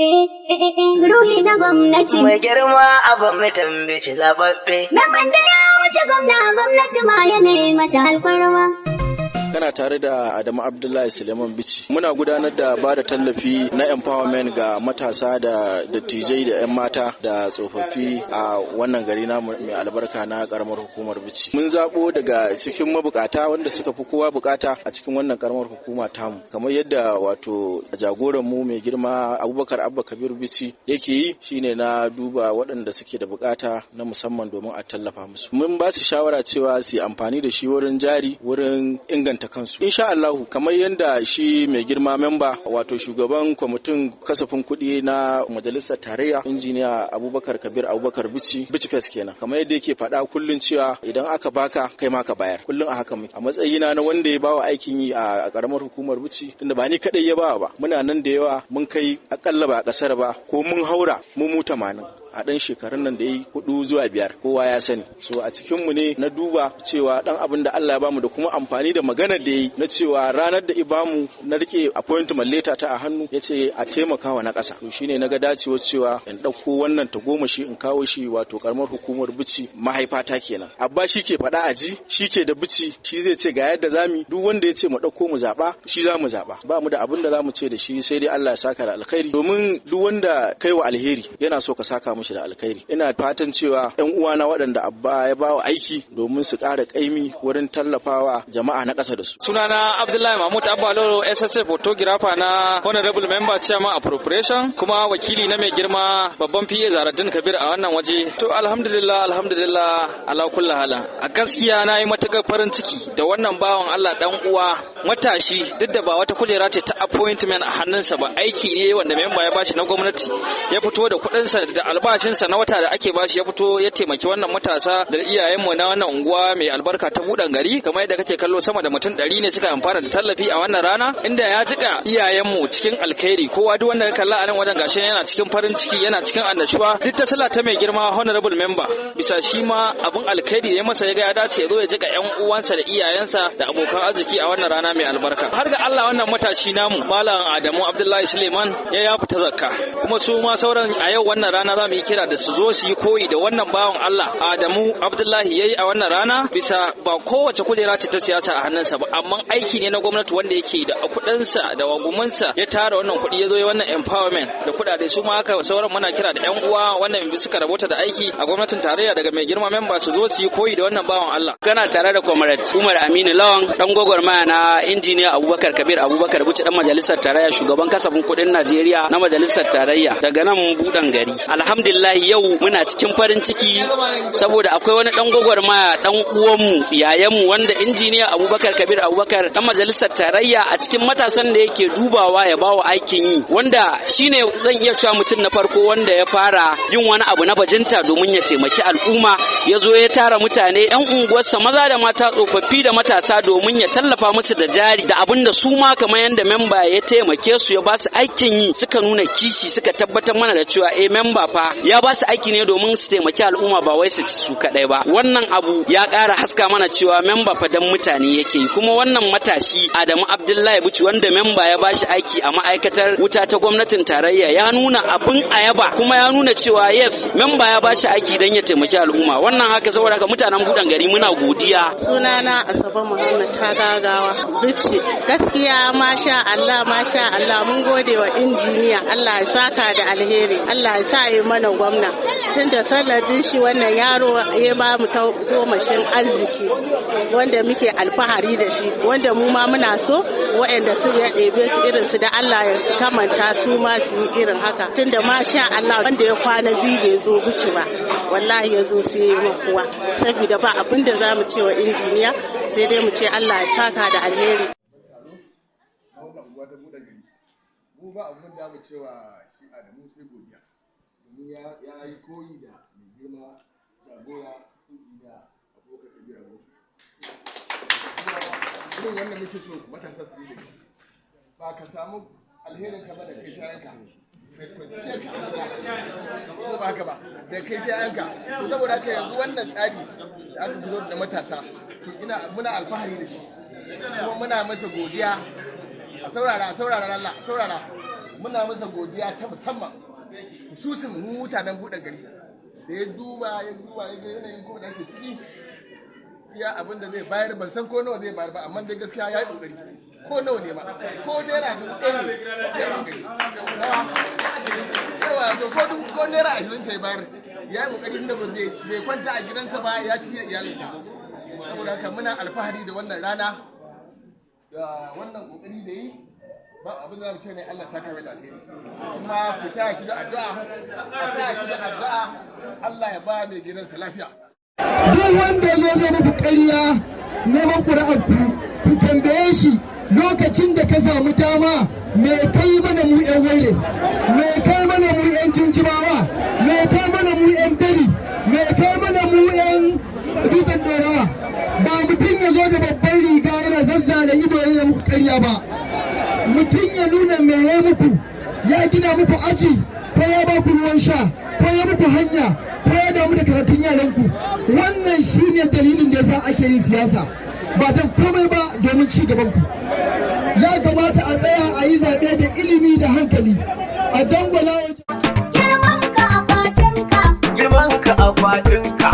Ruhi na gwamnati. Mai girma a gwamnatin Bichi zababbe. Memban da ya wuce gwamnati ma yanayi mata alfarma. Kana tare da Adamu Abdullahi Suleiman Bichi. Muna gudanar da bada tallafi na empowerment ga matasa da dattijai da 'yan mata da tsofaffi a wannan gari na mai albarka na karamar hukumar Bichi. Mun zabo daga cikin mabukata wanda suka fi kowa bukata a cikin wannan karamar hukuma tamu. Kamar yadda wato jagoran mu mai girma Abubakar Abba Kabir Bichi yake yi shine na duba waɗanda suke da bukata na musamman domin a tallafa musu. Mun ba su shawara cewa su yi amfani da shi wurin jari, wurin inganta kansu. Insha Allah kamar yadda shi mai girma memba wato shugaban kwamitin kasafin kuɗi na majalisar tarayya injiniya Abubakar Kabir Abubakar Bichi Fes kenan. Kamar yadda yake faɗa kullun cewa idan aka baka kai ma ka bayar. Kullun a haka muke. A matsayina na wanda ya bawa aikin yi a karamar hukumar Bichi tunda ba ni kadai ya bawa ba. Muna nan da yawa mun kai akalla ba kasar ba ko mun haura mu 80 a ɗan shekarun nan da yi 4 zuwa 5 kowa ya sani. So a cikin mu ne na duba cewa dan abin da Allah ya bamu da kuma amfani da maganar da yi na cewa ranar da ibamu na rike appointment letter ta a hannu yace a taimakawa na ƙasa. To shine naga dacewa cewa in dauko wannan tagomashi in kawo shi wato karamar hukumar Bichi mahaifata kenan. Abba shike faɗa aji, shike da Bichi, shi zai ce ga yadda zamu duk wanda yace mu dauko mu zaba shi zamu zaba. Ba mu da abin da zamu ce da shi sai dai Allah ya saka da alkhairi domin duk wanda kai wa alheri yana so ka saka mishi da alkhairi. Ina fatan cewa ƴan uwana waɗanda Abba ya bawa aiki domin su ƙara kaimi wurin tallafawa jama'a na ƙasa da su. Sunana Abdullahi Mahmud Abbalo SSA photographer na Honorable Member Chairman Appropriation kuma wakili na mai girma babban PA Zaraddin Kabir a wannan waje. To alhamdulillah ala kulli hala. A gaskiya na yi matukar farin ciki da wannan bawan Allah dan uwa matashi duk da ba wata kujera ce ta appointment a hannunsa ba, aiki ne wanda memba ya bashi na gwamnati, ya fito da kuɗinsa da albashinsa na wata da ake bashi, ya fito ya taimaki wannan matasa da iyayenmu na wannan unguwa mai albarka ta buɗan gari. Kamar yadda kake kallo sama da mutum 100 ne suka amfana da tallafi a wannan rana, inda ya jika iyayenmu cikin alkhairi. Kowa duk wanda ya kalla a nan wajen gashi yana cikin farin ciki, yana cikin annashuwa. Duk ta sallah ta mai girma honorable member bisa shi ma abun alkhairi ya masa, ya ga ya dace ya zo ya jika ƴan uwansa da iyayensa da abokan arziki a wannan rana mai albarka. Har ga Allah wannan matashi namu Malam Adamu Abdullahi Suleiman ya fita zakka, kuma su ma sauran a yau wannan rana za mu yi kira da su zo su yi koyi da wannan bawan Allah Adamu Abdullahi yayi a wannan rana. Bisa ba kowace kujera ce ta siyasa a hannunsa ba, amma aiki ne na gwamnati wanda yake da kuɗinsa da wagumansa ya tara wannan kuɗi ya zo yi wannan empowerment da kuɗaɗe. Su ma haka sauran muna kira da ƴan uwa wanda suka rabota da aiki a gwamnatin tarayya daga mai girma memba su zo su yi koyi da wannan bawan Allah. Kana tare da Comrade Umar Aminu Lawan dan gwagwarmaya na injiniya Abubakar Kabir Abubakar Bichi dan majalisar tarayya, shugaban kasafin kuɗin Najeriya na majalisar tarayya daga nan buɗan gari. Alhamdulillah yau muna cikin farin ciki saboda akwai wani dan gwagwarmaya dan uwanmu yayanmu wanda injiniya Abubakar Kabir Abubakar dan majalisar tarayya a cikin matasan da yake dubawa ya bawa aikin yi, wanda shine zan iya cewa mutum na farko wanda ya fara yin wani abu na bajinta domin ya taimaki al'umma. Ya zo ya tara mutane yan unguwarsa maza da mata, tsofaffi da matasa domin ya tallafa musu da jari da abin da su ma kamar yadda memba ya taimake su ya ba su aikin yi, suka nuna kishi, suka tabbatar mana da cewa memba fa ya ba su aiki ne domin su taimaki al'umma ba wai su ci su kadai ba. Wannan abu ya ƙara haska mana cewa memba fa dan mutane yake yi. Kuma wannan matashi Adamu Abdullahi Bichi wanda memba ya bashi aiki a ma'aikatar wuta ta gwamnatin tarayya ya nuna abin ayaba, kuma ya nuna cewa yes memba ya bashi aiki dan ya taimaki al'umma. Wannan haka saboda haka mutanen buɗan gari muna godiya. Sunana Asabe Muhammad ta gagawa Bichi. Gaskiya masha Allah mun gode wa injiniya, Allah ya saka da alheri, Allah ya sa yi mana gwamna. Tunda sanadin shi wannan yaro ya ba mu ta gomashin arziki wanda muke alfahari da shi, wanda mu ma muna so waɗanda su ya ɗebe su irin su da Allah ya su kamanta su ma su yi irin haka. Tunda masha Allah wanda ya kwana biyu bai zo Bichi ba wallahi ya zo sai ya makuwa, saboda ba abin da za mu ce wa injiniya sai dai mu ce Allah ya saka da alheri. Mu ba abin da mu cewa shi Adamu sai godiya, domin ya yi koyi da mai girma jagora injiniya Abubakar Kabir Abubakar. Irin wannan muke so matasa su yi da ba ka samu alherin ka ba da kai sai yanka, ko ba haka ba da kai sai yanka. Saboda haka yanzu wannan tsari da aka fito da matasa muna alfahari da shi, kuma muna masa godiya. Saurara Allah, saurara. muna masa godiya ta musamman hususin mu mutanen buɗe gari da ya duba ya ga yanayin kuma da ake ciki iya abin da zai bayar ban san ko nawa zai bayar ba amma dai gaskiya ya yi kokari ko nawa ne ma ko naira 1,000 ne ya kokari yawa to ko naira 20 ta bayar ya yi kokari tunda bai kwanta a gidansa ba ya ci iyalinsa saboda haka muna alfahari da wannan rana da wannan kokari da yi ba abin da ce ne Allah saka mai da alheri kuma ku taya shi da addu'a Allah ya ba mai gidansa lafiya. Duk wanda ya zo muku ƙarya neman ƙuri'arku ku tambaye shi lokacin da ka samu dama me kai mana mu 'yan waire, me kai mana mu 'yan jinjimawa, me kai mana mu 'yan bari, me kai mana mu 'yan dutsen dorawa. Ba mutum ya zo da babban riga yana zazzara ido yana muku ƙarya ba. Mutum ya nuna me ya muku, ya gina muku aji ko ya ba ku ruwan sha ko ya muku hanya ko ya damu da karatun yaranku. Wannan shine dalilin da yasa ake yin siyasa ba don komai ba domin ci gaban ku. Ya kamata a tsaya a yi zaɓe da ilimi da hankali a dangwala wajen girman ka akwatinka girman ka akwatinka